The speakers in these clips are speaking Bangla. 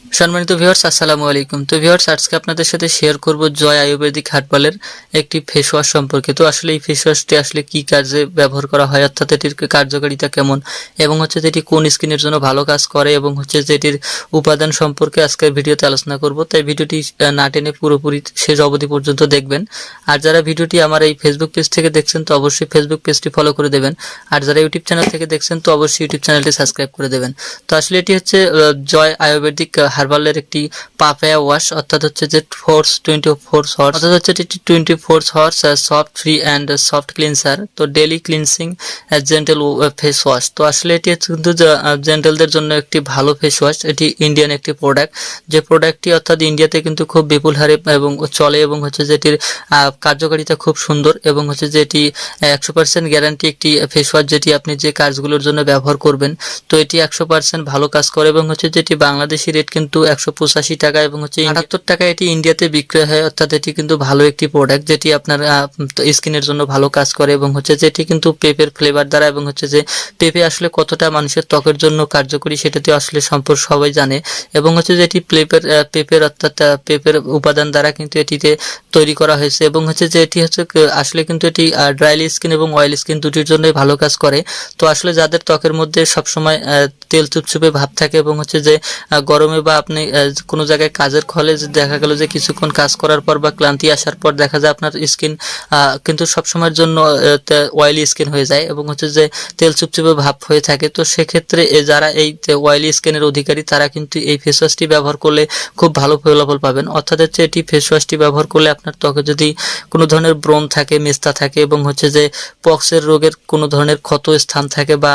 সম্মানিত ভিউয়ার্স, আসসালামু আলাইকুম। তো ভিউয়ার্স, আজকে আপনাদের সাথে শেয়ার করব জয় আয়ুর্বেদিক হার্বালের একটি ফেস ওয়াশ সম্পর্কে। তো আসলে এই ফেস ওয়াশটি আসলে কি কাজে ব্যবহার করা হয়, অর্থাৎ এটির কার্যকারিতা কেমন, এবং হচ্ছে যে এটি কোন স্কিনের জন্য ভালো কাজ করে, এবং হচ্ছে যে এটির উপাদান সম্পর্কে আজকের ভিডিওতে আলোচনা করব। তাই ভিডিওটি না টেনে পুরোপুরি শেষ অবধি পর্যন্ত দেখবেন। আর যারা ভিডিওটি আমার এই ফেসবুক পেজ থেকে দেখছেন তো অবশ্যই ফেসবুক পেজটি ফলো করে দেবেন। আর যারা ইউটিউব চ্যানেল থেকে দেখছেন তো অবশ্যই ইউটিউব চ্যানেলটি সাবস্ক্রাইব করে দেবেন। তো আসলে এটি হচ্ছে জয় আয়ুর্বেদিক হার্বালের একটি পাপায়া ওয়াশ, অর্থাৎ হচ্ছে যে ফোর্স 24 হর্স, অর্থাৎ হচ্ছে এটি 24 hours soft free and soft cleanser. তো daily cleansing gentle face wash. তো আসলে এটি কিন্তু জেন্টালদের জন্য একটি ভালো ফেস ওয়াশ। এটি ইন্ডিয়ান একটি প্রোডাক্ট, যে প্রোডাক্টটি অর্থাৎ ইন্ডিয়াতে কিন্তু খুব বিপুল হারে এবং চলে, এবং হচ্ছে যে এটির কার্যকারিতা খুব সুন্দর, এবং হচ্ছে যে এটি 100% গ্যারান্টি একটি ফেস ওয়াশ, যেটি আপনি যে কাজগুলোর জন্য ব্যবহার করবেন তো এটি 100% ভালো কাজ করে। এবং হচ্ছে যেটি বাংলাদেশি রেট কিন্তু 185 টাকা, এবং হচ্ছে 78 টাকা এটি ইন্ডিয়াতে বিক্রয় হয়। অর্থাৎ এটি কিন্তু ভালো একটি প্রোডাক্ট, যেটি আপনার স্কিনের জন্য ভালো কাজ করে, এবং হচ্ছে যেটি কিন্তু পেঁপের ফ্লেভার দ্বারা, এবং হচ্ছে যে পেঁপে আসলে কতটা মানুষের ত্বকের জন্য কার্যকরী সেটাতে আসলে সম্পর্ক সবাই জানে। এবং হচ্ছে যেটি পেঁপের অর্থাৎ পেঁপের উপাদান দ্বারা কিন্তু এটিতে তৈরি করা হয়েছে, এবং হচ্ছে যে এটি হচ্ছে আসলে কিন্তু এটি ড্রাইলি স্কিন এবং অয়েল স্কিন দুটির জন্যই ভালো কাজ করে। তো আসলে যাদের ত্বকের মধ্যে সবসময় তেল চুপচুপে ভাব থাকে, এবং হচ্ছে যে গরমে বা আপনি কোনো জায়গায় কাজের ফলে দেখা গেল যে কিছুক্ষণ কাজ করার পর বা ক্লান্তি আসার পর দেখা যায় আপনার স্কিন কিন্তু সবসময়ের জন্য অয়েলি স্কিন হয়ে যায়, এবং হচ্ছে যে তেল চুপচুপে ভাব হয়ে থাকে। তো সেক্ষেত্রে যারা এই অয়েলি স্কিনের অধিকারী তারা কিন্তু এই ফেস ওয়াশটি ব্যবহার করলে খুব ভালো ফলাফল পাবেন। অর্থাৎ হচ্ছে এটি ফেস ওয়াশটি ব্যবহার করলে আপনার ত্বকে যদি কোনো ধরনের ব্রণ থাকে, মেস্তা থাকে, এবং হচ্ছে যে পক্সের রোগের কোনো ধরনের ক্ষত স্থান থাকে বা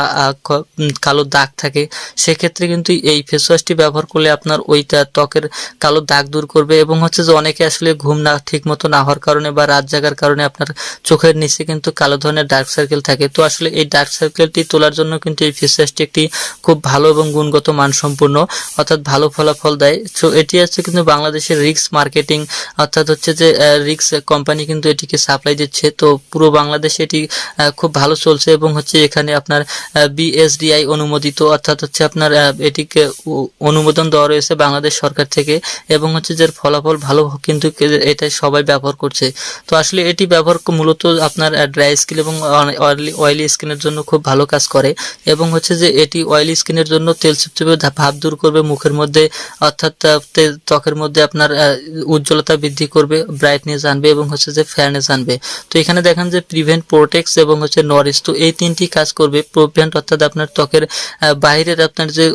কালো দাগ থাকে, সেক্ষেত্রে কিন্তু এই ফেস ওয়াশটি ব্যবহার করলে আপনার ওইটা ত্বকের কালো দাগ দূর করবে। এবং হচ্ছে যে অনেকে আসলে ঘুম না ঠিক মতো না হওয়ার কারণে বা রাত জাগার কারণে আপনার চোখের নিচে কিন্তু কালো ধরনের ডার্ক সার্কেল থাকে। তো আসলে এই ডার্ক সার্কেলটি তোলার জন্য কিন্তু এই ফেস ওয়াশটি একটি খুব ভালো এবং গুণগত মানসম্পন্ন, অর্থাৎ ভালো ফলাফল দেয়। তো এটি হচ্ছে কিন্তু বাংলাদেশের রিক্স মার্কেটিং, অর্থাৎ হচ্ছে যে রিক্স কোম্পানি কিন্তু এটিকে সাপ্লাই দিচ্ছে। তো পুরো বাংলাদেশে এটি খুব ভালো চলছে, এবং হচ্ছে এখানে আপনার বিএসডিআই অনুমোদিত, অর্থাৎ হচ্ছে আপনার এটিকে অনুমোদন দেওয়া রয়েছে বাংলাদেশ সরকার থেকে, এবং হচ্ছে যে ফলাফল ভালো কিন্তু এটা সবাই ব্যবহার করছে। তো আসলে এটি ব্যবহার মূলত আপনার ড্রাই স্কিন এবং অয়েলি স্কিনের জন্য খুব ভালো কাজ করে, এবং হচ্ছে যে এটি অয়েলি স্কিনের জন্য তেল চুপচুপে ভাব দূর করবে মুখের মধ্যে, অর্থাৎ ত্বকের মধ্যে আপনার উজ্জ্বলতা বৃদ্ধি করবে, ব্রাইটনেস আনবে, এবং হচ্ছে যে ফেয়ারনেস আনবে। তো এখানে দেখেন যে প্রিভেন্ট, প্রোটেক্টস এবং হচ্ছে নরিশ। তো এই তিনটি কাজ করবে। প্রিভেন্ট অর্থাৎ আপনার ত্বকের বাইরের আপনার যে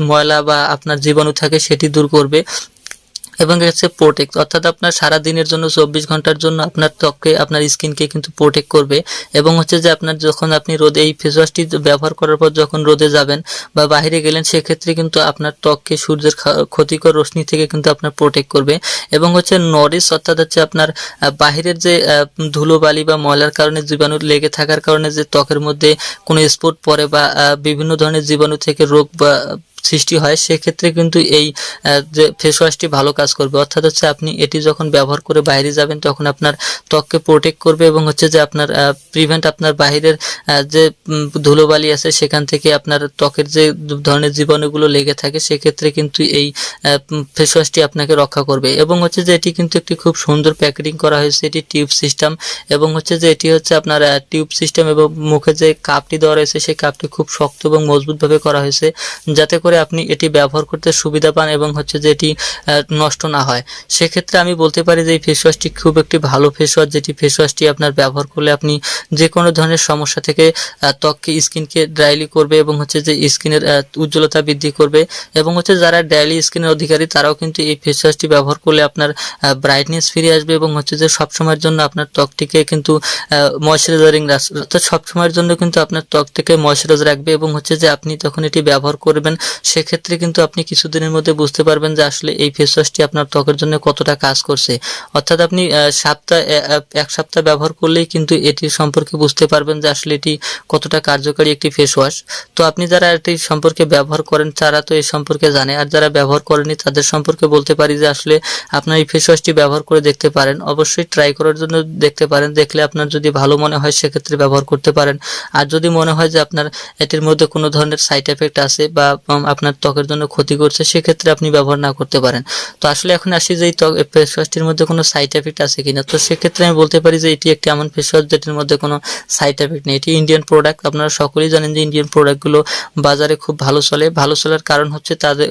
ময়লা বা আপনার জীবাণু থাকে সেটি দূর করবে, এবং হচ্ছে প্রোটেক্ট অর্থাৎ আপনার সারা দিনের জন্য 24 ঘন্টার জন্য আপনার ত্বককে, আপনার স্কিনকে কিন্তু প্রোটেক্ট করবে। এবং হচ্ছে যে আপনার যখন আপনি রোদে এই ফেস ওয়াশটি ব্যবহার করার পর যখন রোদে যাবেন বা বাইরে গেলেন, সেক্ষেত্রে কিন্তু আপনার ত্বককে সূর্যের ক্ষতিকর রশ্মি থেকে কিন্তু আপনার প্রোটেক্ট করবে। এবং হচ্ছে নরিশ অর্থাৎ হচ্ছে আপনার বাহিরের যে ধুলোবালি বা ময়লার কারণে জীবাণু লেগে থাকার কারণে যে ত্বকের মধ্যে কোনো স্পট পড়ে বা বিভিন্ন ধরনের জীবাণু থেকে রোগ বা সৃষ্টি হয়, সেক্ষেত্রে কিন্তু এই যে ফেস ওয়াশটি ভালো কাজ করবে। অর্থাৎ হচ্ছে আপনি এটি যখন ব্যবহার করে বাইরে যাবেন তখন আপনার ত্বককে প্রোটেক্ট করবে, এবং হচ্ছে যে আপনার প্রিভেন্ট, আপনার বাহিরের যে ধুলোবালি আছে সেখান থেকে আপনার ত্বকের যে ধরনের জীবাণুগুলো লেগে থাকে, সেক্ষেত্রে কিন্তু এই ফেস ওয়াশটি আপনাকে রক্ষা করবে। এবং হচ্ছে যে এটি কিন্তু একটি খুব সুন্দর প্যাকেটিং করা হয়েছে, এটি টিউব সিস্টেম, এবং হচ্ছে যে এটি হচ্ছে আপনার টিউব সিস্টেম, এবং মুখে যে কাপটি দেওয়া রয়েছে সেই কাপটি খুব শক্ত এবং মজবুতভাবে করা হয়েছে, যাতে করে আপনি এটি ব্যবহার করতে সুবিধা পান, এবং হচ্ছে যে এটি নষ্ট না হয়। সেক্ষেত্রে আমি বলতে পারি যে এই ফেস ওয়াশটি খুব একটি ভালো ফেস ওয়াশ, যেটি ফেস ওয়াশটি আপনার ব্যবহার করলে আপনি যে কোনো ধরনের সমস্যা থেকে ত্বককে, স্কিনকে ড্রাইলি করবে, এবং হচ্ছে যে স্কিনের উজ্জ্বলতা বৃদ্ধি করবে। এবং হচ্ছে যারা ড্রাইলি স্কিনের অধিকারী তারাও কিন্তু এই ফেস ওয়াশটি ব্যবহার করলে আপনার ব্রাইটনেস ফিরে আসবে, এবং হচ্ছে যে সবসময়ের জন্য আপনার ত্বকটিকে কিন্তু ময়শ্চারাইজিং রাখবে, অর্থাৎ সবসময়ের জন্য কিন্তু আপনার ত্বকটিকে ময়শ্চারাইজ রাখবে। এবং হচ্ছে যে আপনি যখন এটি ব্যবহার করবেন সেক্ষেত্রে কিন্তু আপনি কিছুদিনের মধ্যে বুঝতে পারবেন যে আসলে এই ফেস ওয়াশটি আপনার ত্বকের জন্য কতটা কাজ করছে। অর্থাৎ আপনি এক সপ্তাহ ব্যবহার করলেই কিন্তু এটি সম্পর্কে বুঝতে পারবেন যে আসলে এটি কতটা কার্যকারী একটি ফেস ওয়াশ। তো আপনি যারা এটি সম্পর্কে ব্যবহার করেন তারা তো এই সম্পর্কে জানে, আর যারা ব্যবহার করেনি তাদের সম্পর্কে বলতে পারি যে আসলে আপনার এই ফেস ওয়াশটি ব্যবহার করে দেখতে পারেন, অবশ্যই ট্রাই করার জন্য দেখতে পারেন। দেখলে আপনার যদি ভালো মনে হয় সেক্ষেত্রে ব্যবহার করতে পারেন, আর যদি মনে হয় যে আপনার এটির মধ্যে কোনো ধরনের সাইড এফেক্ট আছে বা আপনার ত্বকের জন্য ক্ষতি করছে, সেক্ষেত্রে আপনি ব্যবহার না করতে পারেন। তো আসলে এখন আসি যে এই ফেস ওয়াশটির মধ্যে কোনো সাইড এফেক্ট আছে কিনা। তো সেক্ষেত্রে আমি বলতে পারি যে এটি একটি এমন ফেস ওয়াশ যেটির মধ্যে কোনো সাইড এফেক্ট নেই। এটি ইন্ডিয়ান প্রোডাক্ট। আপনারা সকলেই জানেন যে ইন্ডিয়ান প্রোডাক্টগুলো বাজারে খুব ভালো চলে। ভালো চলার কারণ হচ্ছে তাদের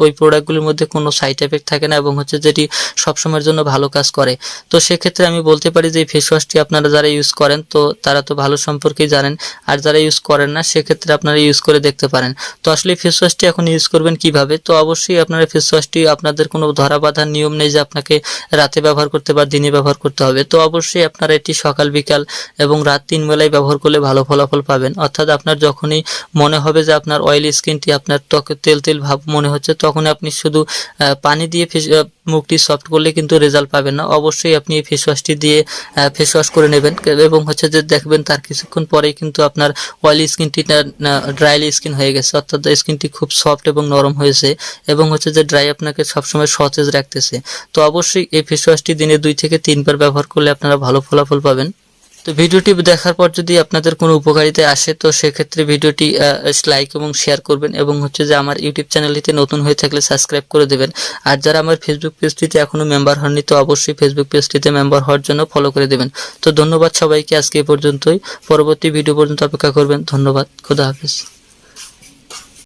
ওই প্রোডাক্টগুলির মধ্যে কোনো সাইড এফেক্ট থাকে না এবং হচ্ছে যেটি সবসময়ের জন্য ভালো কাজ করে। তো সেক্ষেত্রে আমি বলতে পারি যে এই ফেস ওয়াশটি আপনারা যারা ইউজ করেন তো তারা তো ভালো সম্পর্কেই জানেন, আর যারা ইউজ করেন না সেক্ষেত্রে আপনারা ইউজ করে দেখতে পারেন। তো আসলে ফেস ওয়াশটি এখন ইউজ করবেন কিভাবে? তো অবশ্যই আপনারা ফেস ওয়াশটি, আপনাদের কোনো ধরা বাঁধার নিয়ম নেই যে আপনাকে রাতে ব্যবহার করতে বা দিনে ব্যবহার করতে হবে। তো অবশ্যই আপনারা এটি সকাল বিকাল এবং রাত 3 বেলায় ব্যবহার করলে ভালো ফলাফল পাবেন। অর্থাৎ আপনার যখনই মনে হবে যে আপনার অয়েলি স্কিনটি, আপনার ত্বকে তেল তেল ভাব মনে হচ্ছে, তখন আপনি শুধু পানি দিয়ে মুখটি সফট করলে কিন্তু রেজাল্ট পাবেন না। অবশ্যই আপনি এই ফেস ওয়াশটি দিয়ে ফেস ওয়াশ করে নেবেন এবং হচ্ছে যে দেখবেন তার কিছুক্ষণ পরেই কিন্তু আপনার অয়েলি স্কিনটি ড্রাইলি স্কিন হয়ে গেছে, অর্থাৎ স্কিনটি খুব সফট এবং নরম হয়েছে এবং হচ্ছে যে ড্রাই আপনাকে সবসময় সতেজ রাখতেছে। তো অবশ্যই এই ফেস ওয়াশটি দিনে 2 থেকে 3 বার ব্যবহার করলে আপনারা ভালো ফলাফল পাবেন। তো ভিডিওটি দেখার পর যদি আপনাদের কোনো উপকারিতায় আসে তো সেক্ষেত্রে ভিডিওটি লাইক এবং শেয়ার করবেন এবং হচ্ছে যে আমার ইউটিউব চ্যানেলটিতে নতুন হয়ে থাকলে সাবস্ক্রাইব করে দেবেন। আর যারা আমার ফেসবুক পেজটিতে এখনও মেম্বার হননি তো অবশ্যই ফেসবুক পেজটিতে মেম্বার হওয়ার জন্য ফলো করে দেবেন। তো ধন্যবাদ সবাইকে, আজকে এই পর্যন্তই। পরবর্তী ভিডিও পর্যন্ত অপেক্ষা করবেন। ধন্যবাদ। খোদা হাফেজ।